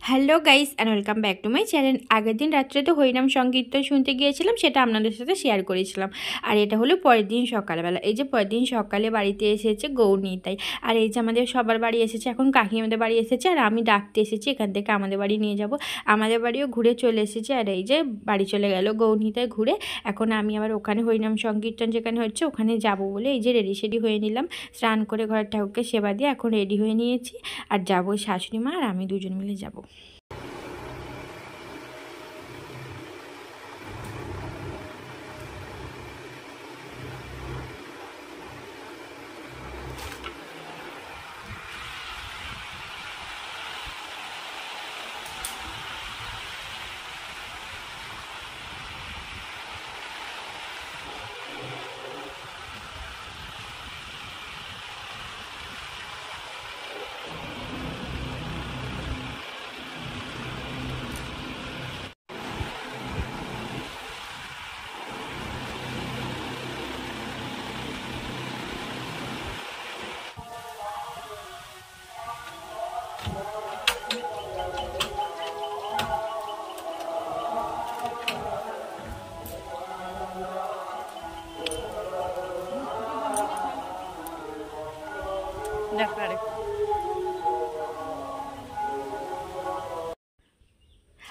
Hello guys and welcome back to my channel. আগের দিন রাত্রে তো হরিনাম সংকীর্তন শুনতে গিয়েছিলাম, সেটা আপনাদের সাথে শেয়ার করেছিলাম। আর এটা হলো পরের দিন সকালবেলা। এই যে পরের দিন সকালে বাড়িতে এসেছে গৌরনীতাই, আর এই যে আমাদের সবার বাড়ি এসেছে, এখন কাকি আমাদের বাড়ি এসেছে, আর আমি ডাকতে এসেছি এখান থেকে আমাদের বাড়ি নিয়ে যাব। আমাদের বাড়িও ঘুরে চলে এসেছে, আর এই যে বাড়ি চলে গেল গৌরনীতাই ঘুরে। এখন আমি আবার ওখানে হরিনাম সংকীর্তন যেখানে হচ্ছে ওখানে যাব বলে এই যে রেডি সেডি হয়ে নিলাম, স্নান করে ঘরের ঠাকুরকে সেবা দিয়ে এখন রেডি হয়ে নিয়েছি। আর যাবো শাশুড়ি মা আর আমি দুজন মিলে যাব।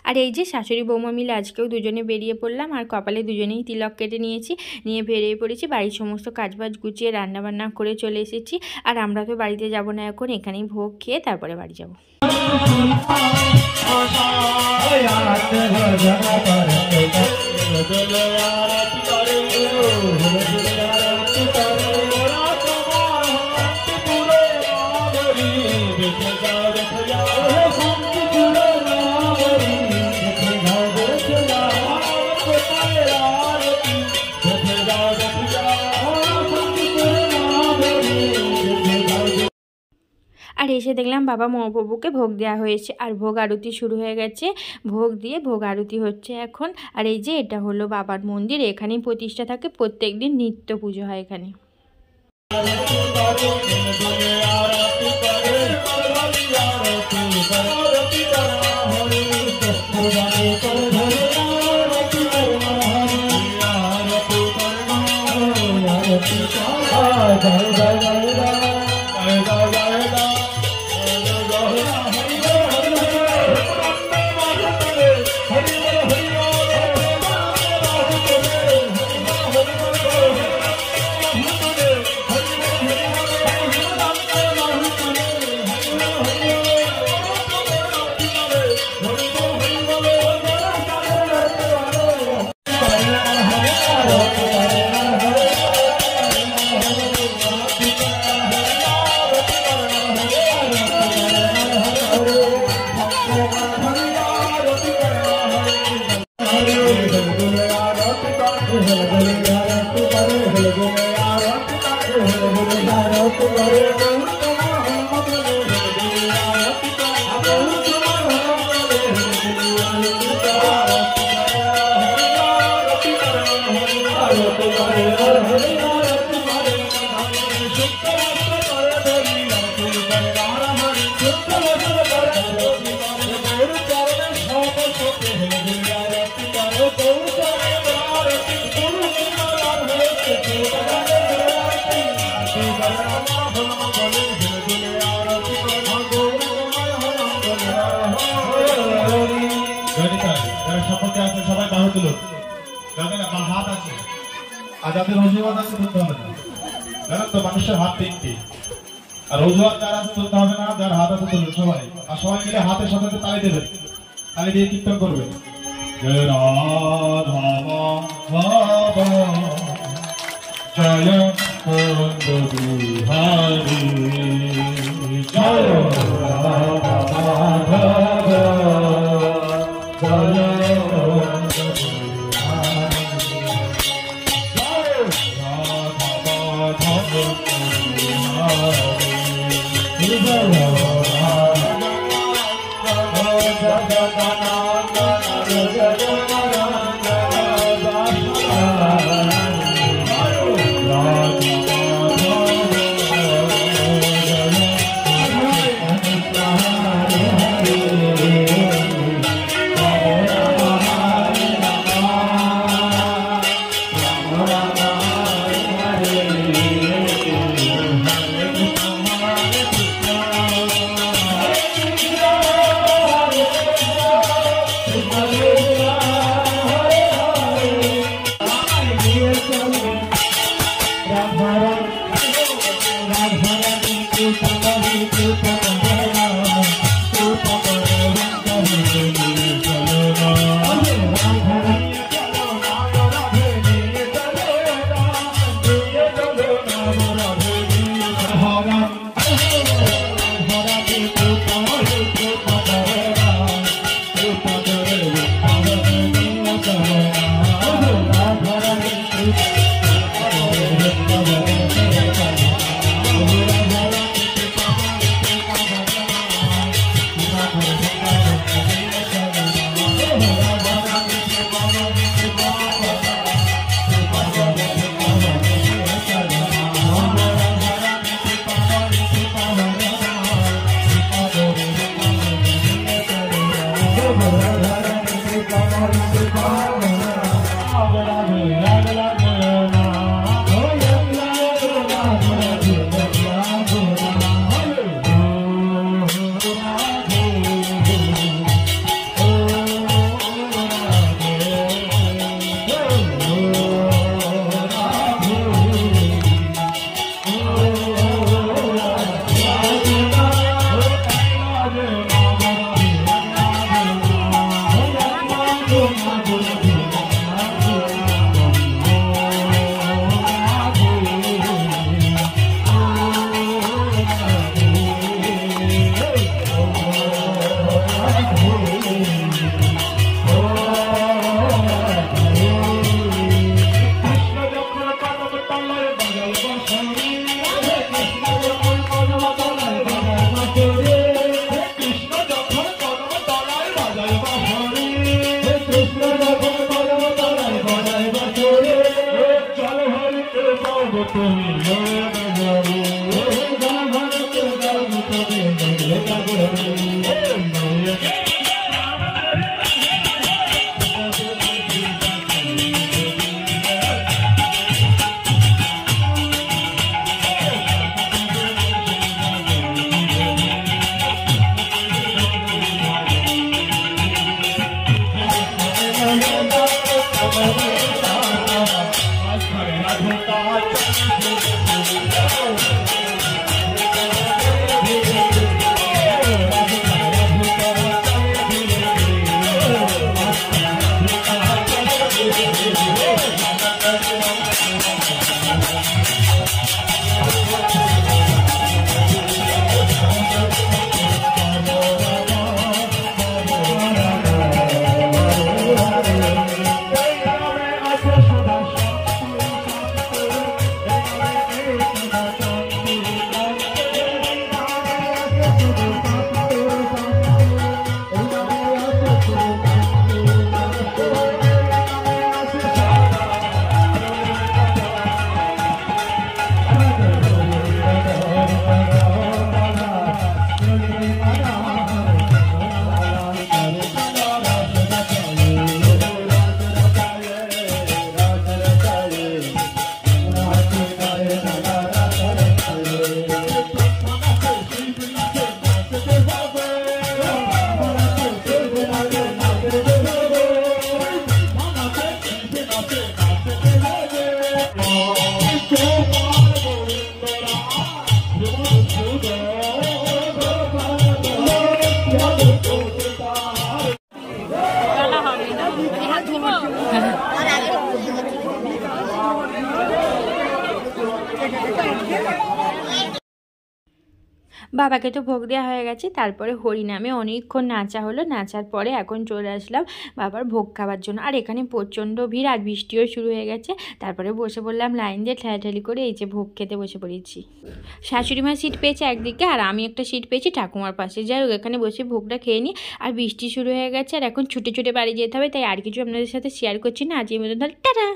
আর এই যে শাশুড়ি বৌমা মিলে আজকেও দুজনে বেরিয়ে পড়লাম, আর কপালে দুজনেই তিলক কেটে নিয়েছি, নিয়ে বেরিয়ে পড়েছি। বাড়ির সমস্ত কাজবাজ গুছিয়ে রান্নাবান্না করে চলে এসেছি। আর আমরা তো বাড়িতে যাব না, এখন এখানেই ভোগ খেয়ে তারপরে বাড়ি যাব। আর এসে দেখলাম বাবা মহাপ্রভুকে ভোগ দেওয়া হয়েছে, আর ভোগ আরতি শুরু হয়ে গেছে। ভোগ দিয়ে ভোগ আরতি হচ্ছে এখন। আর এই যে এটা হলো বাবার মন্দির, এখানেই প্রতিষ্ঠা থাকে, প্রত্যেক দিন নিত্য পুজো হয় এখানে। সবাই বাহু তুলুন, যাদের হাত আছে আর যাদের অজুহাত আছে তুলতে হবে না। জানেন তো মানুষের হাত তিনটি, আর অজুহাত যার আছে তুলতে হবে না, যার হাত আছে তুলুন সবাই। আর সবাই মিলে হাতের সাথে তালি দেবেন, তালি দিয়ে কীর্তন করবেন। জয় রাধা মাধব জয় কুন্দ বিহারী, জয় রাধা মাধব জয় বাবাকে তো ভোগ দেওয়া হয়ে গেছে, তারপরে হরিনামে অনেকক্ষণ নাচা হলো। নাচার পরে এখন চলে আসলাম বাবার ভোগ খাওয়ার জন্য। আর এখানে প্রচণ্ড ভিড় আর বৃষ্টিও শুরু হয়ে গেছে। তারপরে বসে পড়লাম লাইন দিয়ে ঠেলাঠেলি করে, এই যে ভোগ খেতে বসে পড়েছি। শাশুড়িমা সিট পেয়েছে একদিকে আর আমি একটা সিট পেয়েছি ঠাকুমার পাশে। যাই হোক এখানে বসে ভোগটা খেয়ে নিই। আর বৃষ্টি শুরু হয়ে গেছে আর এখন ছুটে ছুটে বাড়ি যেতে হবে, তাই আর কিছু আপনাদের সাথে শেয়ার করছি না। আজ এই মতন, টাটা।